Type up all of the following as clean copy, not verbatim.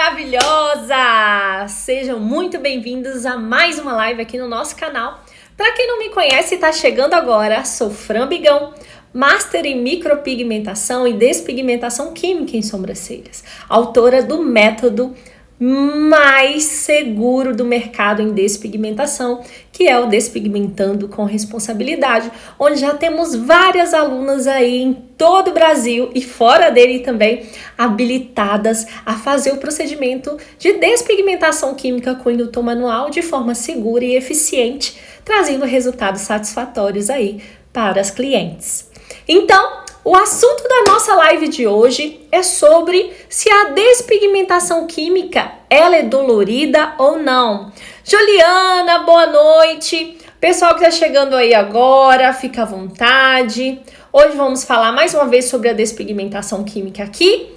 maravilhosa! Sejam muito bem-vindos a mais uma live aqui no nosso canal. Para quem não me conhece e está chegando agora, sou Fran Bigão, Master em Micropigmentação e Despigmentação Química em Sobrancelhas, autora do método mais seguro do mercado em despigmentação, que é o Despigmentando com Responsabilidade, onde já temos várias alunas aí em todo o Brasil e fora dele também habilitadas a fazer o procedimento de despigmentação química com indutor manual de forma segura e eficiente, trazendo resultados satisfatórios aí para as clientes. Então, o assunto da nossa live de hoje é sobre se a despigmentação química ela é dolorida ou não. Juliana, boa noite. Pessoal que está chegando aí agora, fica à vontade. Hoje vamos falar mais uma vez sobre a despigmentação química aqui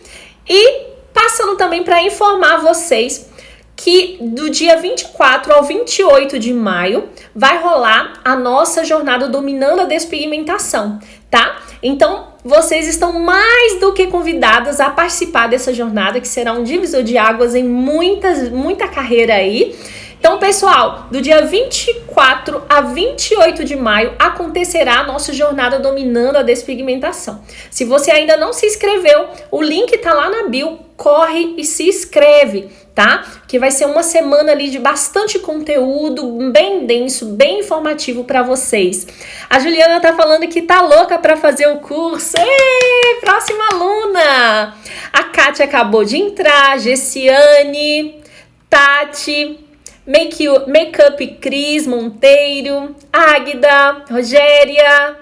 e passando também para informar vocês que do dia 24 ao 28 de maio vai rolar a nossa jornada Dominando a Despigmentação, tá? Então, vocês estão mais do que convidadas a participar dessa jornada, que será um divisor de águas em muita carreira aí. Então, pessoal, do dia 24 a 28 de maio acontecerá a nossa jornada Dominando a Despigmentação. Se você ainda não se inscreveu, o link tá lá na bio, corre e se inscreve, tá? Que vai ser uma semana ali de bastante conteúdo, bem denso, bem informativo para vocês. A Juliana tá falando que tá louca para fazer o curso. Ei, próxima aluna! A Kátia acabou de entrar, Gessiane, Tati, Makeup Cris Monteiro, Águida, Rogéria,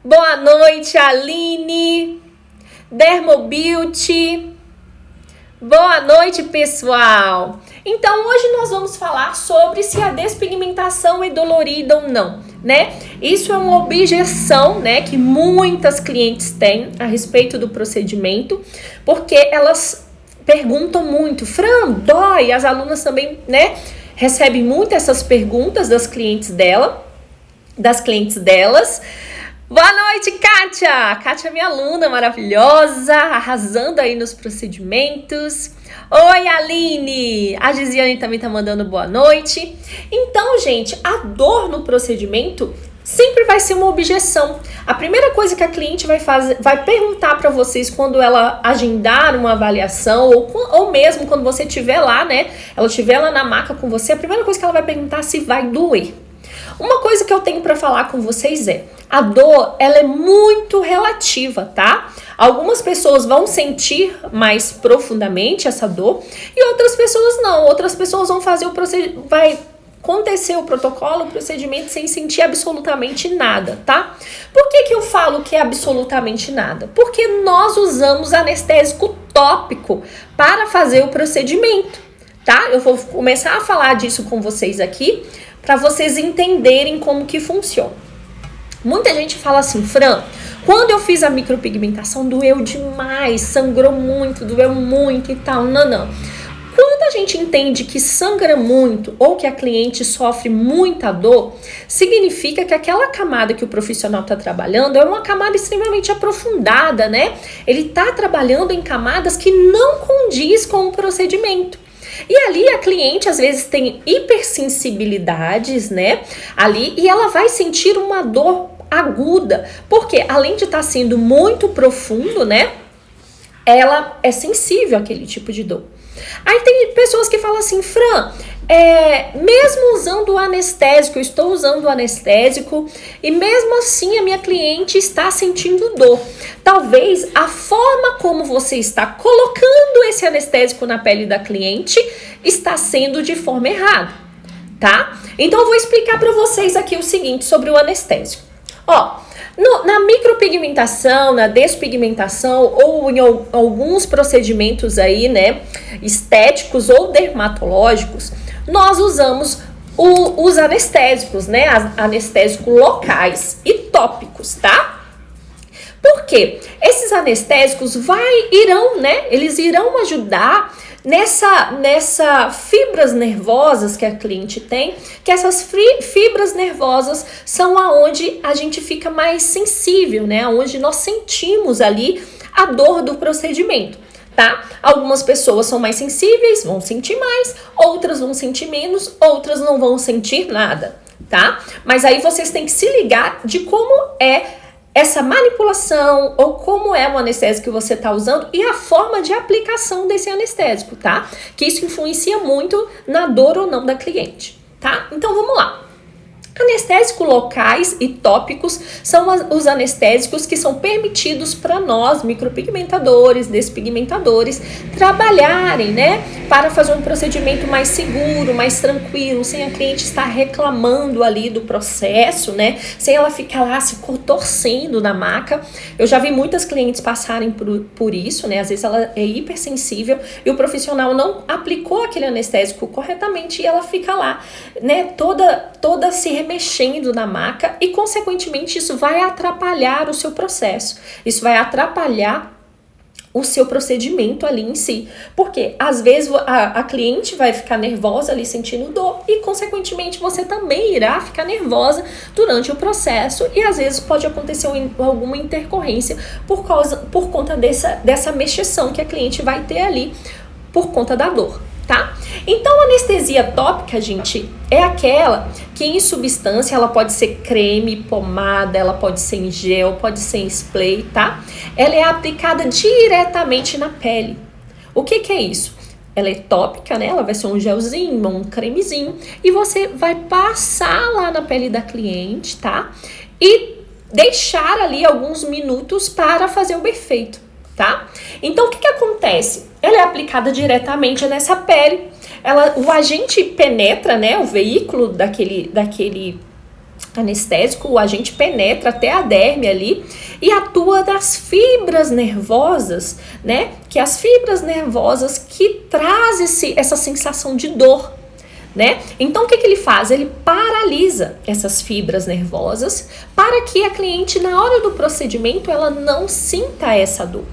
boa noite, Aline, Dermobeauty, boa noite, pessoal. Então, hoje nós vamos falar sobre se a despigmentação é dolorida ou não, né? Isso é uma objeção, né, que muitas clientes têm a respeito do procedimento, porque elas perguntam muito, Fran, dói? As alunas também, né, recebem muito essas perguntas das clientes delas. Boa noite, Kátia! Kátia é minha aluna maravilhosa, arrasando aí nos procedimentos. Oi, Aline! A Gisiane também tá mandando boa noite. Então, gente, a dor no procedimento sempre vai ser uma objeção. A primeira coisa que a cliente vai perguntar para vocês quando ela agendar uma avaliação ou mesmo quando você estiver lá, né? Ela estiver lá na maca com você, a primeira coisa que ela vai perguntar é se vai doer. Uma coisa que eu tenho para falar com vocês é, a dor, ela é muito relativa, tá? Algumas pessoas vão sentir mais profundamente essa dor e outras pessoas não. Outras pessoas vão fazer o procedimento, vai acontecer o protocolo, o procedimento sem sentir absolutamente nada, tá? Por que eu falo que é absolutamente nada? Porque nós usamos anestésico tópico para fazer o procedimento, tá? Eu vou começar a falar disso com vocês aqui, para vocês entenderem como que funciona. Muita gente fala assim, Fran, quando eu fiz a micropigmentação doeu demais, sangrou muito, doeu muito e tal. Não. Quando a gente entende que sangra muito ou que a cliente sofre muita dor, significa que aquela camada que o profissional está trabalhando é uma camada extremamente aprofundada, né? Ele está trabalhando em camadas que não condiz com o procedimento. E ali a cliente às vezes tem hipersensibilidades, né, ali, e ela vai sentir uma dor aguda, porque além de estar sendo muito profundo, né, ela é sensível àquele tipo de dor. Aí tem pessoas que falam assim, Fran, mesmo usando o anestésico, eu estou usando o anestésico e mesmo assim a minha cliente está sentindo dor. Talvez a forma como você está colocando esse anestésico na pele da cliente está sendo de forma errada, tá? Então eu vou explicar para vocês aqui o seguinte sobre o anestésico. Ó, na micropigmentação, na despigmentação ou em alguns procedimentos aí, né, estéticos ou dermatológicos, nós usamos os anestésicos, né, anestésicos locais e tópicos, tá? Por quê? Esses anestésicos eles irão ajudar nessa fibras nervosas que a cliente tem, que essas fibras nervosas são aonde a gente fica mais sensível, né? Onde nós sentimos ali a dor do procedimento, tá? Algumas pessoas são mais sensíveis, vão sentir mais, outras vão sentir menos, outras não vão sentir nada, tá? Mas aí vocês têm que se ligar de como é essa manipulação ou como é o anestésico que você está usando e a forma de aplicação desse anestésico, tá? Que isso influencia muito na dor ou não da cliente, tá? Então vamos lá. Anestésicos locais e tópicos são os anestésicos que são permitidos para nós, micropigmentadores, despigmentadores, trabalharem, né? Para fazer um procedimento mais seguro, mais tranquilo, sem a cliente estar reclamando ali do processo, né? Sem ela ficar lá se contorcendo na maca. Eu já vi muitas clientes passarem por isso, né? Às vezes ela é hipersensível e o profissional não aplicou aquele anestésico corretamente e ela fica lá, né? Toda se remexendo na maca e, consequentemente, isso vai atrapalhar o seu processo. Isso vai atrapalhar o seu procedimento ali em si. Porque, às vezes, a cliente vai ficar nervosa ali sentindo dor e, consequentemente, você também irá ficar nervosa durante o processo e, às vezes, pode acontecer alguma intercorrência por conta dessa mexeção que a cliente vai ter ali por conta da dor. Tá? Então, a anestesia tópica, gente, é aquela que em substância ela pode ser creme, pomada, ela pode ser em gel, pode ser em spray, tá? Ela é aplicada diretamente na pele. O que é isso? Ela é tópica, né? Ela vai ser um gelzinho, um cremezinho, e você vai passar lá na pele da cliente, tá? E deixar ali alguns minutos para fazer o efeito. Tá? Então, o que acontece? Ela é aplicada diretamente nessa pele. O agente penetra, né? O veículo daquele anestésico, o agente penetra até a derme ali e atua nas fibras nervosas, né? Que as fibras nervosas que trazem essa sensação de dor, né? Então, o que ele faz? Ele paralisa essas fibras nervosas para que a cliente, na hora do procedimento, ela não sinta essa dor.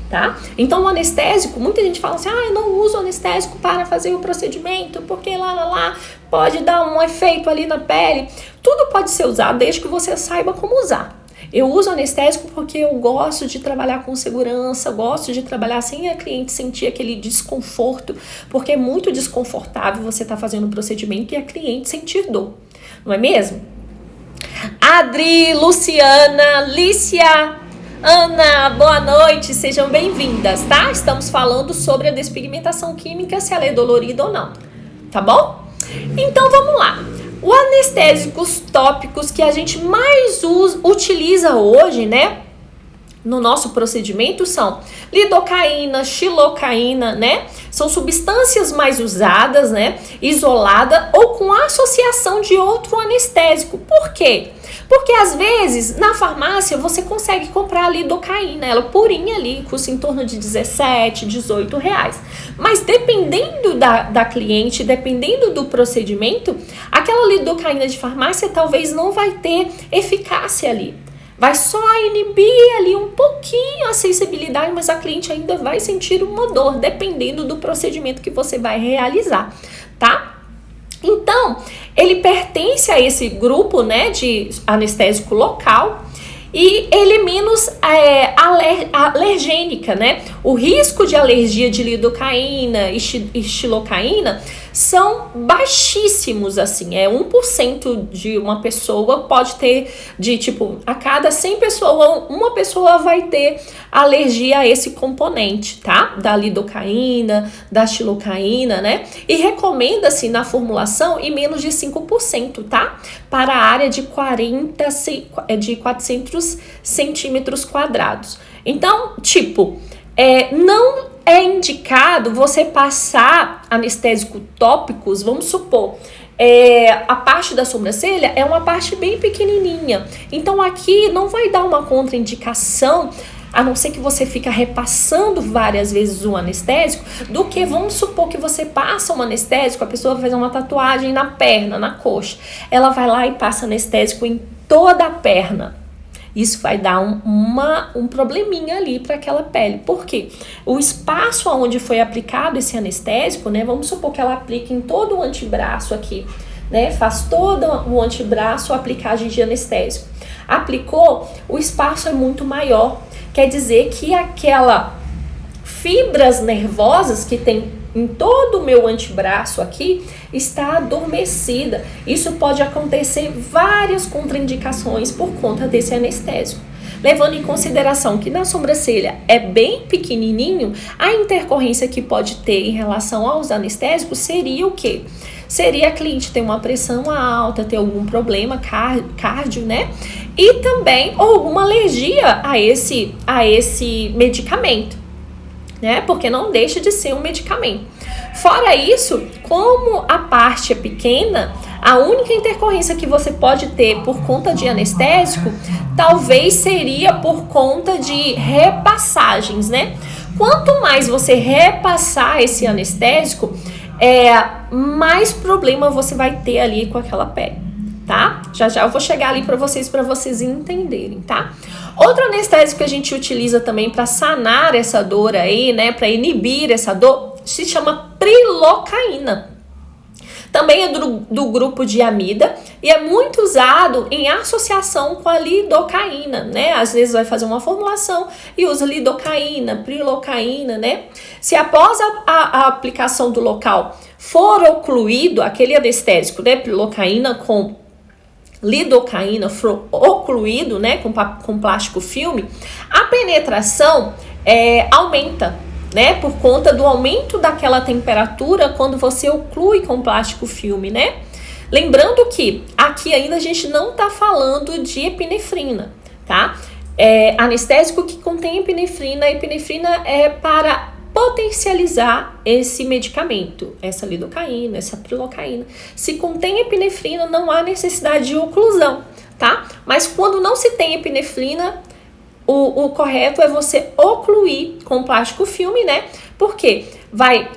Tá? Então, o anestésico, muita gente fala assim, eu não uso anestésico para fazer o procedimento, porque lá, pode dar um efeito ali na pele. Tudo pode ser usado, desde que você saiba como usar. Eu uso anestésico porque eu gosto de trabalhar com segurança, gosto de trabalhar sem a cliente sentir aquele desconforto, porque é muito desconfortável você estar fazendo um procedimento e a cliente sentir dor, não é mesmo? Adri, Luciana, Lícia, Ana, boa noite, sejam bem-vindas, tá? Estamos falando sobre a despigmentação química, se ela é dolorida ou não, tá bom? Então, vamos lá. Os anestésicos tópicos que a gente mais utiliza hoje, né, no nosso procedimento são lidocaína, xilocaína, né? São substâncias mais usadas, né? Isolada ou com associação de outro anestésico. Por quê? Porque às vezes na farmácia você consegue comprar a lidocaína, ela purinha ali, custa em torno de 17, 18 reais. Mas dependendo da cliente, dependendo do procedimento, aquela lidocaína de farmácia talvez não vai ter eficácia ali. Vai só inibir ali um pouquinho a sensibilidade, mas a cliente ainda vai sentir uma dor, dependendo do procedimento que você vai realizar, tá? Então, ele pertence a esse grupo, né, de anestésico local e ele é menos alergênica, né? O risco de alergia de lidocaína e xilocaína são baixíssimos, assim, 1% de uma pessoa pode ter, a cada 100 pessoas, uma pessoa vai ter alergia a esse componente, tá? Da lidocaína, da xilocaína, né? E recomenda-se na formulação em menos de 5%, tá? Para a área de 400 centímetros quadrados. Então, não é indicado você passar anestésico tópicos, vamos supor, a parte da sobrancelha é uma parte bem pequenininha. Então aqui não vai dar uma contraindicação, a não ser que você fica repassando várias vezes o anestésico, do que vamos supor que você passa um anestésico, a pessoa vai fazer uma tatuagem na perna, na coxa. Ela vai lá e passa anestésico em toda a perna. Isso vai dar um probleminha ali para aquela pele. Por quê? O espaço onde foi aplicado esse anestésico, né? Vamos supor que ela aplique em todo o antebraço aqui, né? Faz todo o antebraço a aplicagem de anestésico. Aplicou, o espaço é muito maior. Quer dizer que aquela fibras nervosas que tem em todo o meu antebraço aqui está adormecida. Isso pode acontecer várias contraindicações por conta desse anestésico. Levando em consideração que na sobrancelha é bem pequenininho, a intercorrência que pode ter em relação aos anestésicos seria o quê? Seria a cliente ter uma pressão alta, ter algum problema cardio, né? E também alguma alergia a esse medicamento, né? Porque não deixa de ser um medicamento. Fora isso, como a parte é pequena, a única intercorrência que você pode ter por conta de anestésico, talvez seria por conta de repassagens, né? Quanto mais você repassar esse anestésico, mais problema você vai ter ali com aquela pele, tá? Já eu vou chegar ali para vocês entenderem, tá? Outro anestésico que a gente utiliza também para sanar essa dor aí, né? Para inibir essa dor, se chama prilocaína. Também é do grupo de amida e é muito usado em associação com a lidocaína, né? Às vezes vai fazer uma formulação e usa lidocaína, prilocaína, né? Se após a aplicação do local for ocluído, aquele anestésico, né? Prilocaína com lidocaína for ocluído, né? Com plástico filme, a penetração aumenta, né, por conta do aumento daquela temperatura quando você oclui com plástico filme, né? Lembrando que aqui ainda a gente não tá falando de epinefrina, tá? Anestésico que contém epinefrina. A epinefrina é para potencializar esse medicamento, essa lidocaína, essa prilocaína. Se contém epinefrina, não há necessidade de oclusão, tá? Mas quando não se tem epinefrina, o correto é você ocluir com plástico filme, né? Porque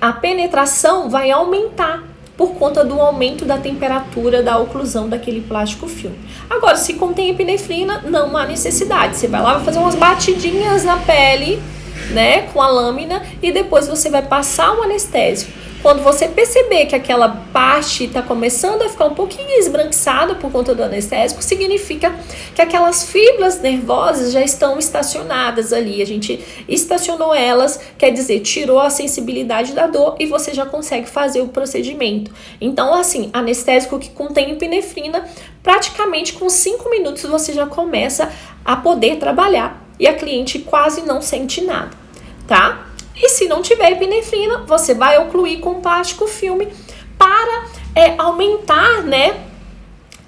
a penetração vai aumentar por conta do aumento da temperatura da oclusão daquele plástico filme. Agora, se contém epinefrina, não há necessidade. Você vai lá, vai fazer umas batidinhas na pele, né, com a lâmina, e depois você vai passar o anestésico. Quando você perceber que aquela parte está começando a ficar um pouquinho esbranquiçada por conta do anestésico, significa que aquelas fibras nervosas já estão estacionadas ali. A gente estacionou elas, quer dizer, tirou a sensibilidade da dor e você já consegue fazer o procedimento. Então, assim, anestésico que contém epinefrina, praticamente com 5 minutos você já começa a poder trabalhar e a cliente quase não sente nada, tá? E se não tiver epinefrina, você vai ocluir com plástico filme para aumentar, né,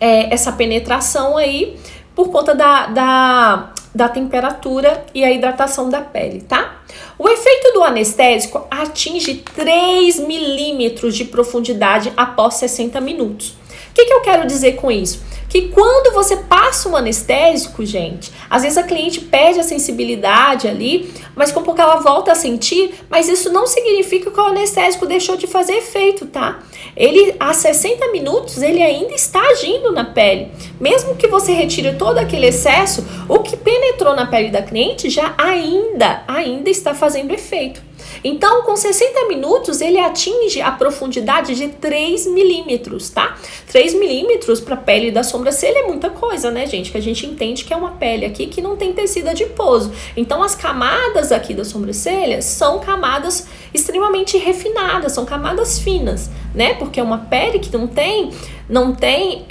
essa penetração aí por conta da temperatura e a hidratação da pele, tá? O efeito do anestésico atinge 3 milímetros de profundidade após 60 minutos. O que eu quero dizer com isso? Que quando você passa um anestésico, gente, às vezes a cliente perde a sensibilidade ali, mas com pouco ela volta a sentir, mas isso não significa que o anestésico deixou de fazer efeito, tá? Ele, a 60 minutos, ele ainda está agindo na pele. Mesmo que você retire todo aquele excesso, o que penetrou na pele da cliente já ainda está fazendo efeito. Então, com 60 minutos, ele atinge a profundidade de 3 milímetros, tá? 3 milímetros para a pele da sobrancelha é muita coisa, né, gente? Que a gente entende que é uma pele aqui que não tem tecido adiposo. Então, as camadas aqui da sobrancelha são camadas extremamente refinadas, são camadas finas, né? Porque é uma pele que não tem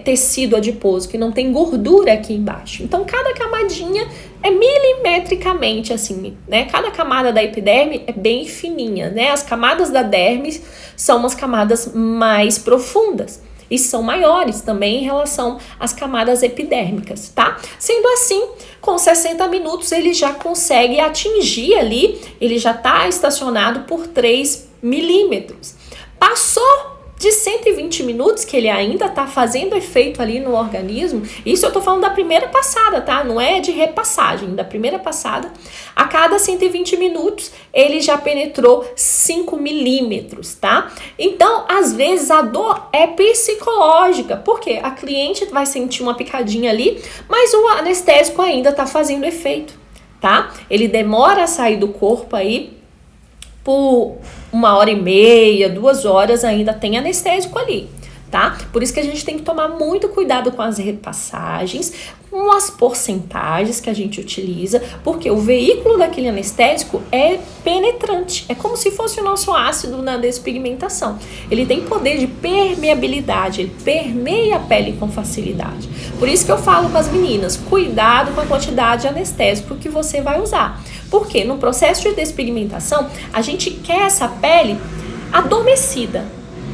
tecido adiposo, que não tem gordura aqui embaixo. Então, cada camadinha é milimetricamente assim, né? Cada camada da epiderme é bem fininha, né? As camadas da derme são umas camadas mais profundas e são maiores também em relação às camadas epidérmicas, tá? Sendo assim, com 60 minutos ele já consegue atingir ali, ele já está estacionado por 3 milímetros. Passou de 120 minutos, que ele ainda tá fazendo efeito ali no organismo, isso eu tô falando da primeira passada, tá? Não é de repassagem, da primeira passada, a cada 120 minutos ele já penetrou 5 milímetros, tá? Então, às vezes a dor é psicológica, porque a cliente vai sentir uma picadinha ali, mas o anestésico ainda tá fazendo efeito, tá? Ele demora a sair do corpo aí, por 1h30, 2 horas ainda tem anestésico ali, tá? Por isso que a gente tem que tomar muito cuidado com as repassagens, com as porcentagens que a gente utiliza, porque o veículo daquele anestésico é penetrante, é como se fosse o nosso ácido na despigmentação. Ele tem poder de permeabilidade, ele permeia a pele com facilidade. Por isso que eu falo com as meninas, cuidado com a quantidade de anestésico que você vai usar. Porque no processo de despigmentação, a gente quer essa pele adormecida,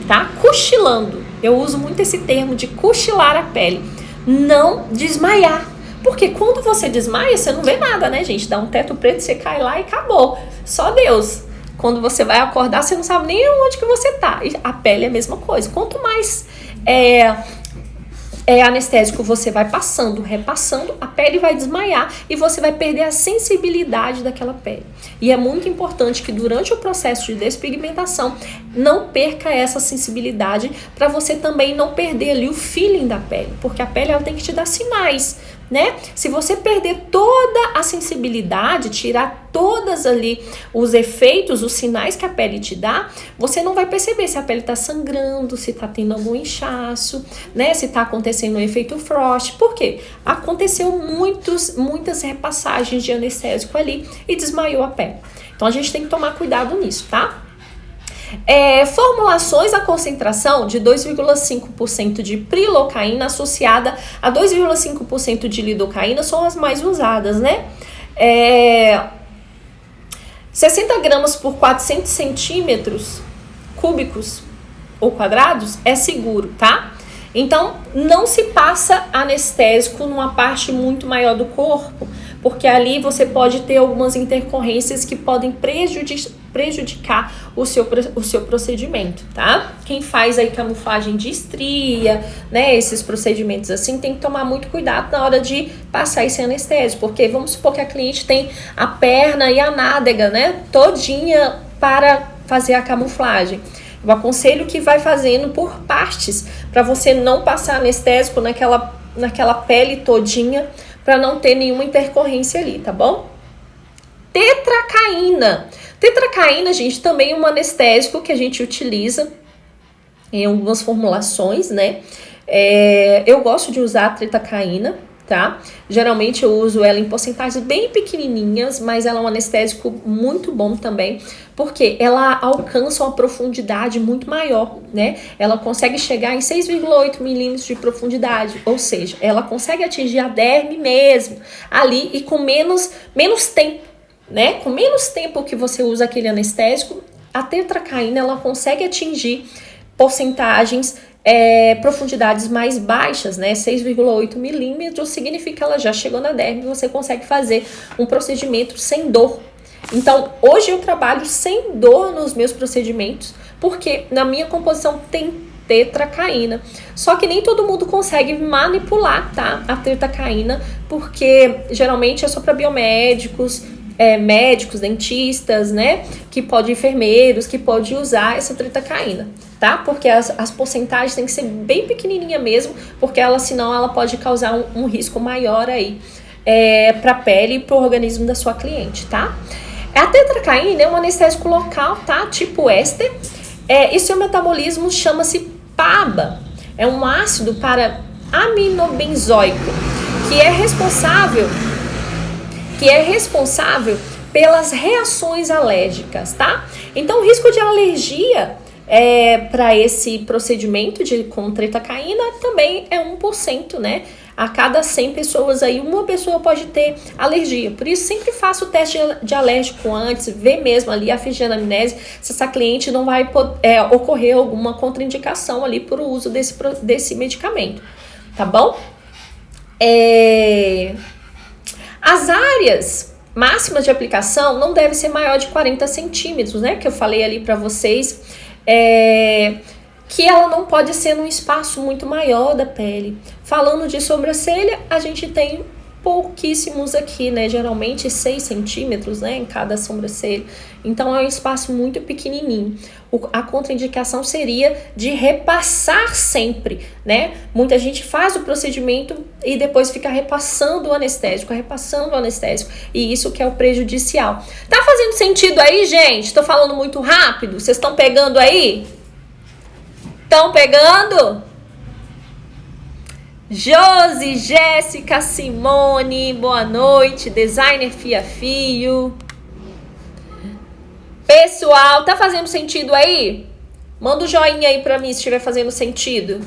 tá? Cochilando. Eu uso muito esse termo de cochilar a pele. Não desmaiar. Porque quando você desmaia, você não vê nada, né, gente? Dá um teto preto, você cai lá e acabou. Só Deus. Quando você vai acordar, você não sabe nem onde que você tá. E a pele é a mesma coisa. Quanto mais anestésico você vai passando, repassando, a pele vai desmaiar e você vai perder a sensibilidade daquela pele. E é muito importante que durante o processo de despigmentação não perca essa sensibilidade, para você também não perder ali o feeling da pele, porque a pele ela tem que te dar sinais, né? Se você perder toda a sensibilidade, tirar todas ali os efeitos, os sinais que a pele te dá, você não vai perceber se a pele tá sangrando, se tá tendo algum inchaço, né? Se tá acontecendo um efeito frost. Por quê? Aconteceu muitas repassagens de anestésico ali e desmaiou a pele. Então a gente tem que tomar cuidado nisso, tá? Formulações a concentração de 2,5% de prilocaína associada a 2,5% de lidocaína são as mais usadas, né? 60 gramas por 400 centímetros cúbicos ou quadrados é seguro, tá? Então, não se passa anestésico numa parte muito maior do corpo, porque ali você pode ter algumas intercorrências que podem prejudicar o seu procedimento, tá? Quem faz aí camuflagem de estria, né, esses procedimentos assim, tem que tomar muito cuidado na hora de passar esse anestésico, porque vamos supor que a cliente tem a perna e a nádega, né, todinha para fazer a camuflagem. Eu aconselho que vai fazendo por partes, para você não passar anestésico naquela pele todinha, para não ter nenhuma intercorrência ali, tá bom? Tetracaína. Tetracaína, gente, também é um anestésico que a gente utiliza em algumas formulações, né? Eu gosto de usar a tetracaína, tá? Geralmente eu uso ela em porcentagens bem pequenininhas, mas ela é um anestésico muito bom também, porque ela alcança uma profundidade muito maior, né? Ela consegue chegar em 6,8 milímetros de profundidade, ou seja, ela consegue atingir a derme mesmo, ali e com menos tempo, né? Com menos tempo que você usa aquele anestésico, a tetracaína ela consegue atingir porcentagens profundidades mais baixas, né? 6,8 milímetros significa que ela já chegou na derme e você consegue fazer um procedimento sem dor. Então, hoje eu trabalho sem dor nos meus procedimentos, porque na minha composição tem tetracaína. Só que nem todo mundo consegue manipular, tá? A tetracaína, porque geralmente é só para biomédicos, médicos, dentistas, né? Que pode enfermeiros, que pode usar essa tetracaína, tá? Porque as porcentagens tem que ser bem pequenininha mesmo, porque senão ela pode causar um risco maior aí para a pele e para o organismo da sua cliente, tá? A tetracaína é um anestésico local, tá? Tipo éster. E seu metabolismo chama-se PABA. É um ácido para aminobenzoico, que é responsável pelas reações alérgicas, tá? Então, o risco de alergia para esse procedimento com tetracaína também é 1%, né? A cada 100 pessoas aí, uma pessoa pode ter alergia. Por isso, sempre faça o teste de alérgico antes, vê mesmo ali a ficha de anamnese se essa cliente não vai ocorrer alguma contraindicação ali por uso desse medicamento, tá bom? As áreas máximas de aplicação não deve ser maior de 40 centímetros, né? Que eu falei ali para vocês, que ela não pode ser num espaço muito maior da pele. Falando de sobrancelha, a gente tem pouquíssimos aqui, né? Geralmente 6 centímetros, né? Em cada sobrancelha. Então, é um espaço muito pequenininho. A contraindicação seria de repassar sempre, né? Muita gente faz o procedimento e depois fica repassando o anestésico. E isso que é o prejudicial. Tá fazendo sentido aí, gente? Tô falando muito rápido? Vocês estão pegando aí? Estão pegando? Josi, Jéssica, Simone, boa noite. Designer Fia Fio. Pessoal, tá fazendo sentido aí? Manda um joinha aí pra mim se estiver fazendo sentido.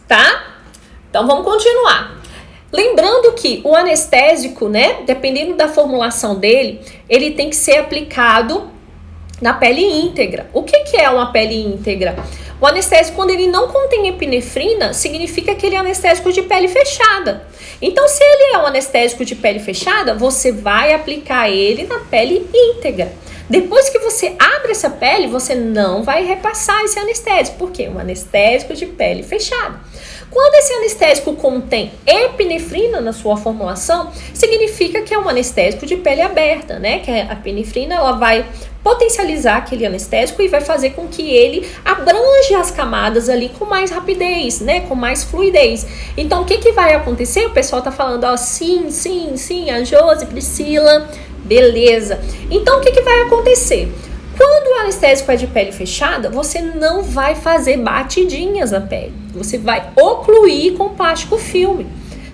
Tá? Então vamos continuar. Lembrando que o anestésico, né, dependendo da formulação dele, ele tem que ser aplicado na pele íntegra. O que é uma pele íntegra? O anestésico, quando ele não contém epinefrina, significa que ele é anestésico de pele fechada. Então, se ele é um anestésico de pele fechada, você vai aplicar ele na pele íntegra. Depois que você abre essa pele, você não vai repassar esse anestésico. Por quê? Um anestésico de pele fechada. Quando esse anestésico contém epinefrina na sua formulação, significa que é um anestésico de pele aberta, né? Que a epinefrina, ela vai potencializar aquele anestésico e vai fazer com que ele abranja as camadas ali com mais rapidez, né? Com mais fluidez. Então, o que vai acontecer? O pessoal tá falando, ó, sim, a Josi, Priscila, beleza. Então, o que vai acontecer? Quando o anestésico é de pele fechada, você não vai fazer batidinhas na pele. Você vai ocluir com plástico filme,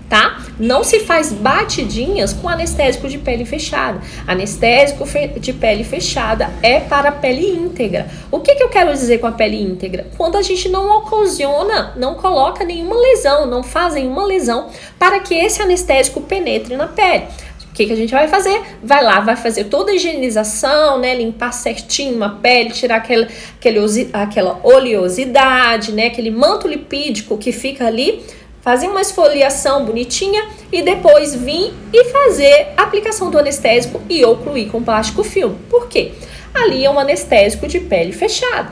tá? Não se faz batidinhas com anestésico de pele fechada. Anestésico de pele fechada é para a pele íntegra. O que eu quero dizer com a pele íntegra? Quando a gente não ocasiona, não coloca nenhuma lesão, não faz nenhuma lesão para que esse anestésico penetre na pele. O que a gente vai fazer? Vai lá, vai fazer toda a higienização, né? Limpar certinho a pele, tirar aquela oleosidade, né? Aquele manto lipídico que fica ali, fazer uma esfoliação bonitinha e depois vir e fazer a aplicação do anestésico e ocluir com plástico filme. Por quê? Ali é um anestésico de pele fechada.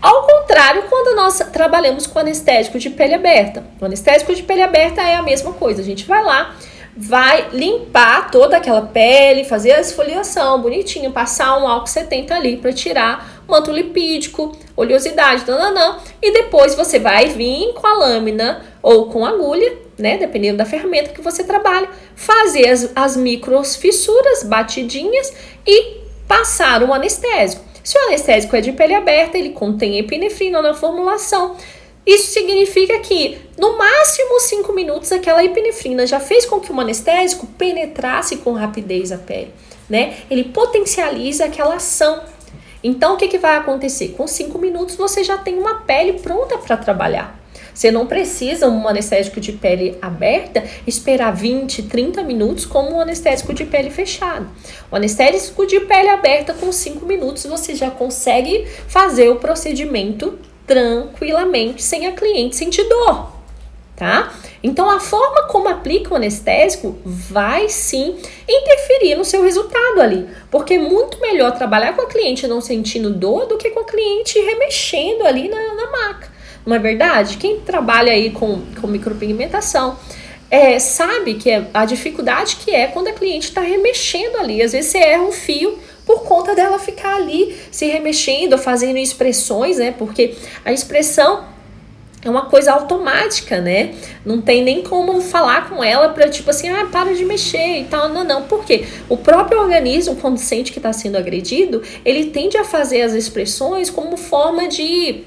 Ao contrário, quando nós trabalhamos com anestésico de pele aberta. O anestésico de pele aberta é a mesma coisa. A gente vai lá, vai limpar toda aquela pele, fazer a esfoliação bonitinho, passar um álcool 70 ali para tirar manto lipídico, oleosidade, e depois você vai vir com a lâmina ou com a agulha, né, dependendo da ferramenta que você trabalha, fazer as micros fissuras, batidinhas e passar um anestésico. Se o anestésico é de pele aberta, ele contém epinefrina na formulação. Isso significa que, no máximo 5 minutos, aquela epinefrina já fez com que o anestésico penetrasse com rapidez a pele, né? Ele potencializa aquela ação. Então, o que vai acontecer? Com 5 minutos, você já tem uma pele pronta para trabalhar. Você não precisa, um anestésico de pele aberta, esperar 20, 30 minutos como um anestésico de pele fechada. O anestésico de pele aberta, com 5 minutos, você já consegue fazer o procedimento tranquilamente, sem a cliente sentir dor, tá? Então, a forma como aplica o anestésico vai sim interferir no seu resultado ali, porque é muito melhor trabalhar com a cliente não sentindo dor do que com a cliente remexendo ali na maca, não é verdade? Quem trabalha aí com micropigmentação sabe que a dificuldade que é quando a cliente está remexendo ali, às vezes você erra um fio por conta dela ficar ali se remexendo, fazendo expressões, né? Porque a expressão é uma coisa automática, né? Não tem nem como falar com ela para tipo assim, para de mexer e tal. Não. Por quê? O próprio organismo, quando sente que está sendo agredido, ele tende a fazer as expressões como forma de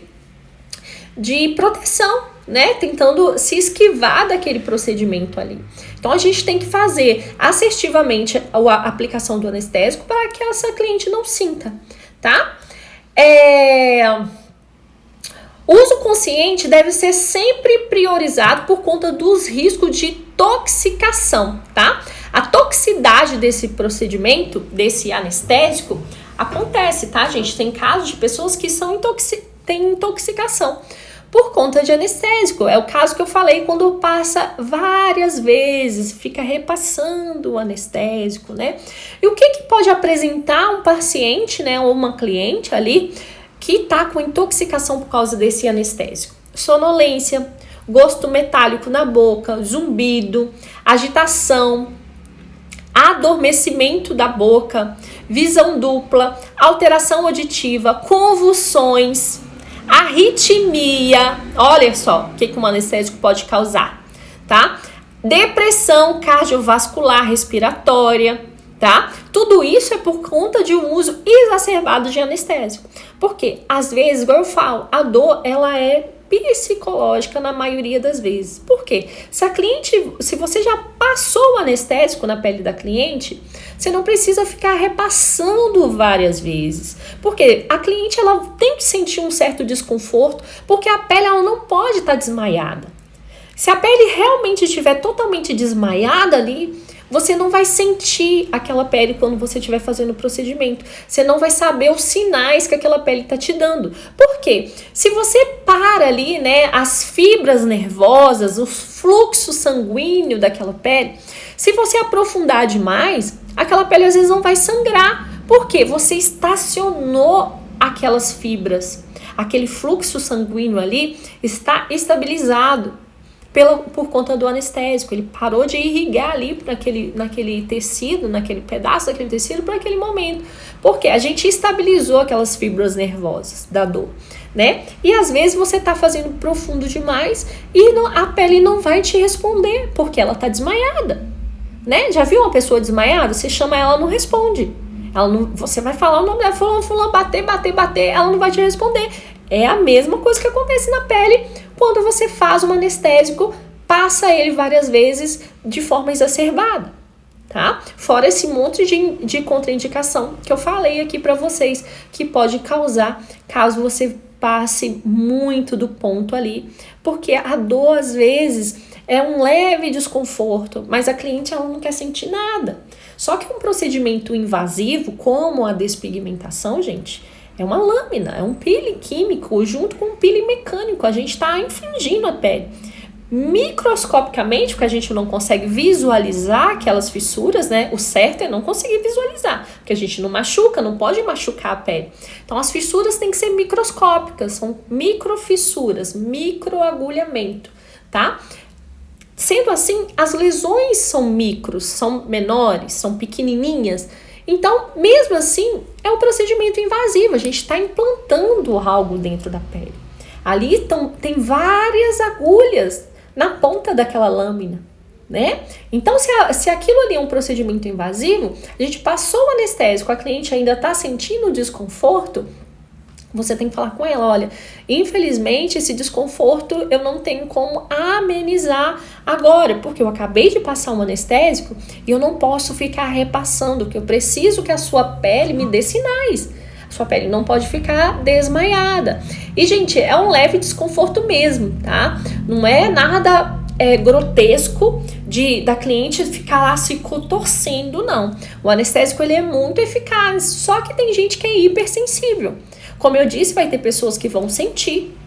proteção, né? Tentando se esquivar daquele procedimento ali. Então, a gente tem que fazer assertivamente a aplicação do anestésico para que essa cliente não sinta, tá? O uso consciente deve ser sempre priorizado por conta dos riscos de toxicação, tá? A toxicidade desse procedimento, desse anestésico, acontece, tá, gente? Tem casos de pessoas que têm intoxicação por conta de anestésico. É o caso que eu falei quando passa várias vezes, fica repassando o anestésico, né? E o que pode apresentar um paciente, né, ou uma cliente ali que tá com intoxicação por causa desse anestésico? Sonolência, gosto metálico na boca, zumbido, agitação, adormecimento da boca, visão dupla, alteração auditiva, convulsões, arritmia, olha só o que um anestésico pode causar, tá? Depressão cardiovascular respiratória, tá? Tudo isso é por conta de um uso exacerbado de anestésico. Porque, às vezes, igual eu falo, a dor, ela é psicológica na maioria das vezes. Por quê? Se você já passou o anestésico na pele da cliente, você não precisa ficar repassando várias vezes. Porque a cliente, ela tem que sentir um certo desconforto, porque a pele, ela não pode estar desmaiada. Se a pele realmente estiver totalmente desmaiada ali, você não vai sentir aquela pele quando você estiver fazendo o procedimento. Você não vai saber os sinais que aquela pele está te dando. Por quê? Se você para ali, né, as fibras nervosas, o fluxo sanguíneo daquela pele, se você aprofundar demais, aquela pele às vezes não vai sangrar. Por quê? Você estacionou aquelas fibras. Aquele fluxo sanguíneo ali está estabilizado por conta do anestésico. Ele parou de irrigar ali naquele tecido, naquele pedaço daquele tecido para aquele momento. Porque a gente estabilizou aquelas fibras nervosas da dor, né? E às vezes você tá fazendo profundo demais e a pele não vai te responder, porque ela tá desmaiada, né? Já viu uma pessoa desmaiada? Você chama ela, não responde. Você vai falar o nome dela, fulano, bater, ela não vai te responder. É a mesma coisa que acontece na pele quando você faz um anestésico, passa ele várias vezes de forma exacerbada, tá? Fora esse monte de contraindicação que eu falei aqui pra vocês, que pode causar caso você passe muito do ponto ali, porque a dor às vezes é um leve desconforto, mas a cliente ela não quer sentir nada. Só que um procedimento invasivo, como a despigmentação, gente, é uma lâmina, é um peeling químico junto com um peeling mecânico. A gente está infringindo a pele. Microscopicamente, porque a gente não consegue visualizar aquelas fissuras, né? O certo é não conseguir visualizar, porque a gente não machuca, não pode machucar a pele. Então, as fissuras têm que ser microscópicas, são microfissuras, microagulhamento, tá? Sendo assim, as lesões são micros, são menores, são pequenininhas. Então, mesmo assim, é um procedimento invasivo. A gente está implantando algo dentro da pele. Ali tem várias agulhas na ponta daquela lâmina, né? Então, se aquilo ali é um procedimento invasivo, a gente passou o anestésico, a cliente ainda está sentindo desconforto, você tem que falar com ela, olha, infelizmente esse desconforto eu não tenho como amenizar agora, porque eu acabei de passar um anestésico e eu não posso ficar repassando, porque eu preciso que a sua pele me dê sinais. A sua pele não pode ficar desmaiada. E, gente, é um leve desconforto mesmo, tá? Não é nada grotesco da cliente ficar lá se contorcendo, não. O anestésico, ele é muito eficaz, só que tem gente que é hipersensível. Como eu disse, vai ter pessoas que vão sentir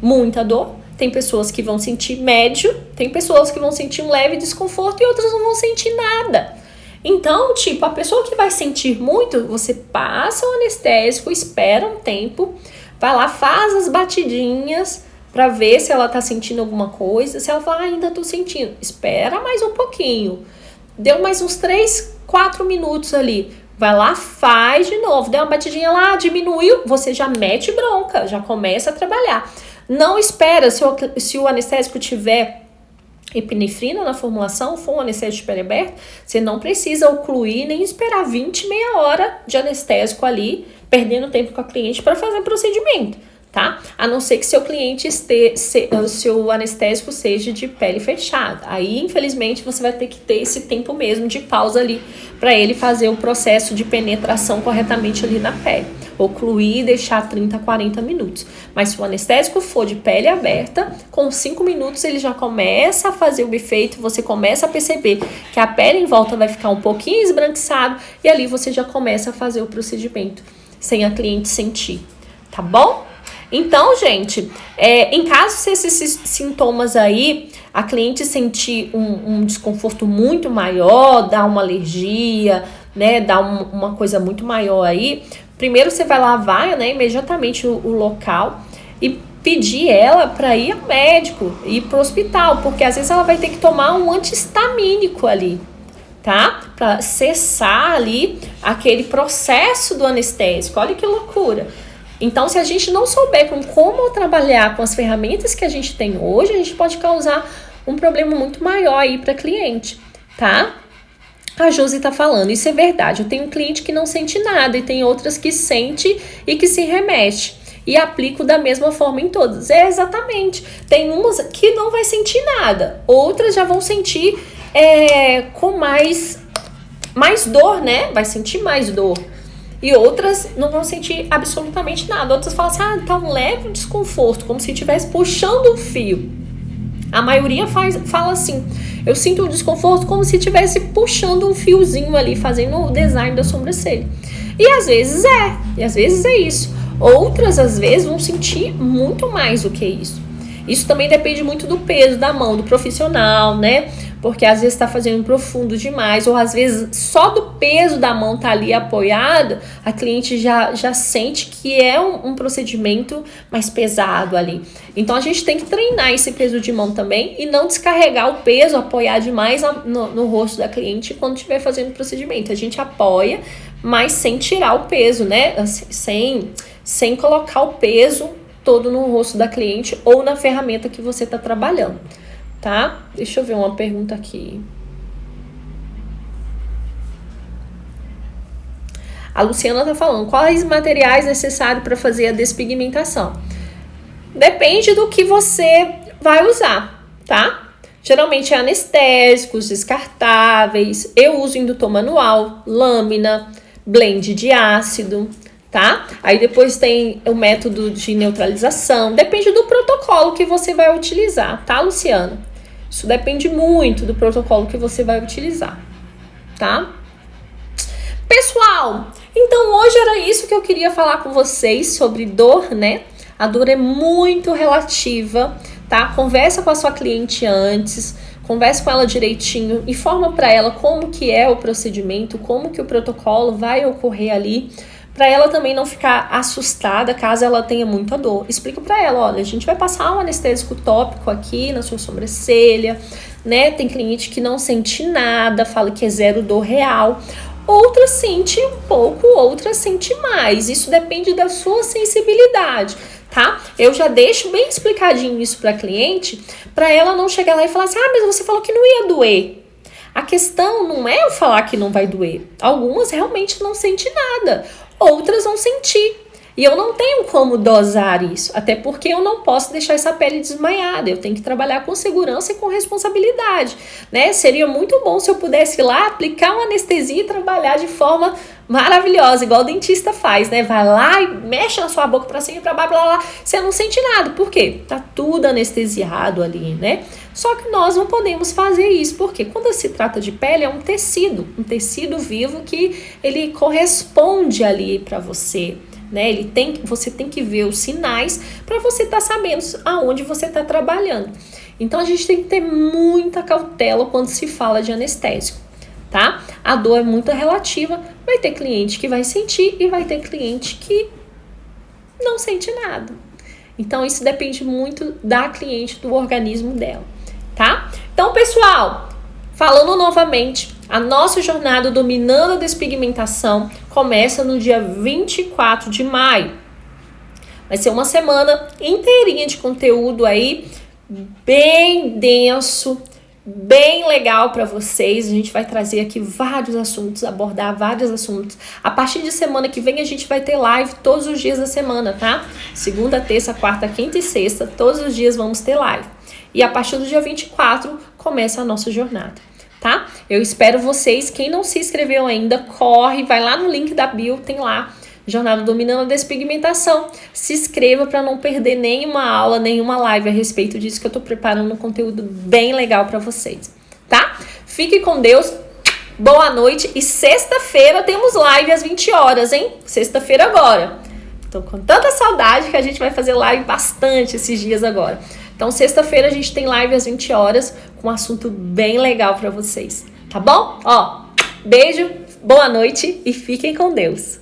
muita dor, tem pessoas que vão sentir médio, tem pessoas que vão sentir um leve desconforto e outras não vão sentir nada. Então, a pessoa que vai sentir muito, você passa o anestésico, espera um tempo, vai lá, faz as batidinhas para ver se ela tá sentindo alguma coisa. Se ela falar, ainda tô sentindo, espera mais um pouquinho. Deu mais uns 3, 4 minutos ali. Vai lá, faz de novo, deu uma batidinha lá, diminuiu, você já mete bronca, já começa a trabalhar. Não espera, se o anestésico tiver epinefrina na formulação, for um anestésico de pele aberta, você não precisa ocluir nem esperar 20, meia hora de anestésico ali, perdendo tempo com a cliente para fazer procedimento, tá? A não ser que seu cliente seu anestésico seja de pele fechada. Aí, infelizmente, você vai ter que ter esse tempo mesmo de pausa ali para ele fazer o processo de penetração corretamente ali na pele. Ocluir e deixar 30, 40 minutos. Mas se o anestésico for de pele aberta, com 5 minutos ele já começa a fazer o efeito, você começa a perceber que a pele em volta vai ficar um pouquinho esbranquiçada e ali você já começa a fazer o procedimento sem a cliente sentir, tá bom? Então, gente, em caso se esses sintomas aí, a cliente sentir um desconforto muito maior, dá uma alergia, né, dá uma coisa muito maior aí, primeiro você vai lavar, né, imediatamente o local e pedir ela para ir ao médico, ir pro hospital, porque às vezes ela vai ter que tomar um anti-histamínico ali, tá? Para cessar ali aquele processo do anestésico. Olha que loucura. Então, se a gente não souber como trabalhar com as ferramentas que a gente tem hoje, a gente pode causar um problema muito maior aí para cliente, tá? A Josi tá falando, isso é verdade. Eu tenho um cliente que não sente nada e tem outras que sente e que se remete. E aplico da mesma forma em todas. É exatamente. Tem umas que não vai sentir nada. Outras já vão sentir com mais dor, né? Vai sentir mais dor. E outras não vão sentir absolutamente nada. Outras falam assim, tá um leve desconforto, como se estivesse puxando um fio. A maioria fala assim, eu sinto um desconforto como se estivesse puxando um fiozinho ali, fazendo o design da sobrancelha. E às vezes é isso. Outras, às vezes, vão sentir muito mais do que isso. Isso também depende muito do peso da mão do profissional, né? Porque às vezes está fazendo profundo demais, ou às vezes só do peso da mão tá ali apoiada, a cliente já sente que é um procedimento mais pesado ali. Então a gente tem que treinar esse peso de mão também e não descarregar o peso, apoiar demais no rosto da cliente quando estiver fazendo o procedimento. A gente apoia, mas sem tirar o peso, né? Sem colocar o peso todo no rosto da cliente ou na ferramenta que você está trabalhando, tá? Deixa eu ver uma pergunta aqui. A Luciana tá falando, quais materiais necessários para fazer a despigmentação? Depende do que você vai usar, tá? Geralmente é anestésicos, descartáveis, eu uso indutor manual, lâmina, blend de ácido, tá? Aí depois tem o método de neutralização, depende do protocolo que você vai utilizar, tá, Luciana? Isso depende muito do protocolo que você vai utilizar, tá? Pessoal, então hoje era isso que eu queria falar com vocês sobre dor, né? A dor é muito relativa, tá? Conversa com a sua cliente antes, conversa com ela direitinho, informa para ela como que é o procedimento, como que o protocolo vai ocorrer ali, para ela também não ficar assustada caso ela tenha muita dor. Explica para ela, olha, a gente vai passar um anestésico tópico aqui na sua sobrancelha, né? Tem cliente que não sente nada, fala que é zero dor real. Outra sente um pouco, outra sente mais. Isso depende da sua sensibilidade, tá? Eu já deixo bem explicadinho isso para cliente, para ela não chegar lá e falar assim, mas você falou que não ia doer. A questão não é eu falar que não vai doer. Algumas realmente não sentem nada, outras vão sentir. E eu não tenho como dosar isso, até porque eu não posso deixar essa pele desmaiada, eu tenho que trabalhar com segurança e com responsabilidade, né? Seria muito bom se eu pudesse ir lá, aplicar uma anestesia e trabalhar de forma maravilhosa, igual o dentista faz, né? Vai lá e mexe na sua boca pra cima e pra baixo, blá, blá, blá. Você não sente nada, por quê? Tá tudo anestesiado ali, né? Só que nós não podemos fazer isso, porque quando se trata de pele é um tecido vivo que ele corresponde ali pra você, né? Você tem que ver os sinais para você estar sabendo aonde você está trabalhando. Então a gente tem que ter muita cautela quando se fala de anestésico, tá? A dor é muito relativa, vai ter cliente que vai sentir e vai ter cliente que não sente nada. Então isso depende muito da cliente, do organismo dela, tá? Então, pessoal, falando novamente, a nossa jornada Dominando a Despigmentação começa no dia 24 de maio. Vai ser uma semana inteirinha de conteúdo aí, bem denso, bem legal para vocês. A gente vai trazer aqui vários assuntos, abordar vários assuntos. A partir de semana que vem a gente vai ter live todos os dias da semana, tá? Segunda, terça, quarta, quinta e sexta, todos os dias vamos ter live. E a partir do dia 24 começa a nossa jornada, tá? Eu espero vocês. Quem não se inscreveu ainda, corre, vai lá no link da bio, tem lá, Jornada Dominando a Despigmentação. Se inscreva para não perder nenhuma aula, nenhuma live a respeito disso, que eu tô preparando um conteúdo bem legal para vocês, tá? Fique com Deus, boa noite e sexta-feira temos live às 20 horas, hein? Sexta-feira agora. Tô com tanta saudade que a gente vai fazer live bastante esses dias agora. Então, sexta-feira a gente tem live às 20 horas com um assunto bem legal para vocês, tá bom? Ó, beijo, boa noite e fiquem com Deus.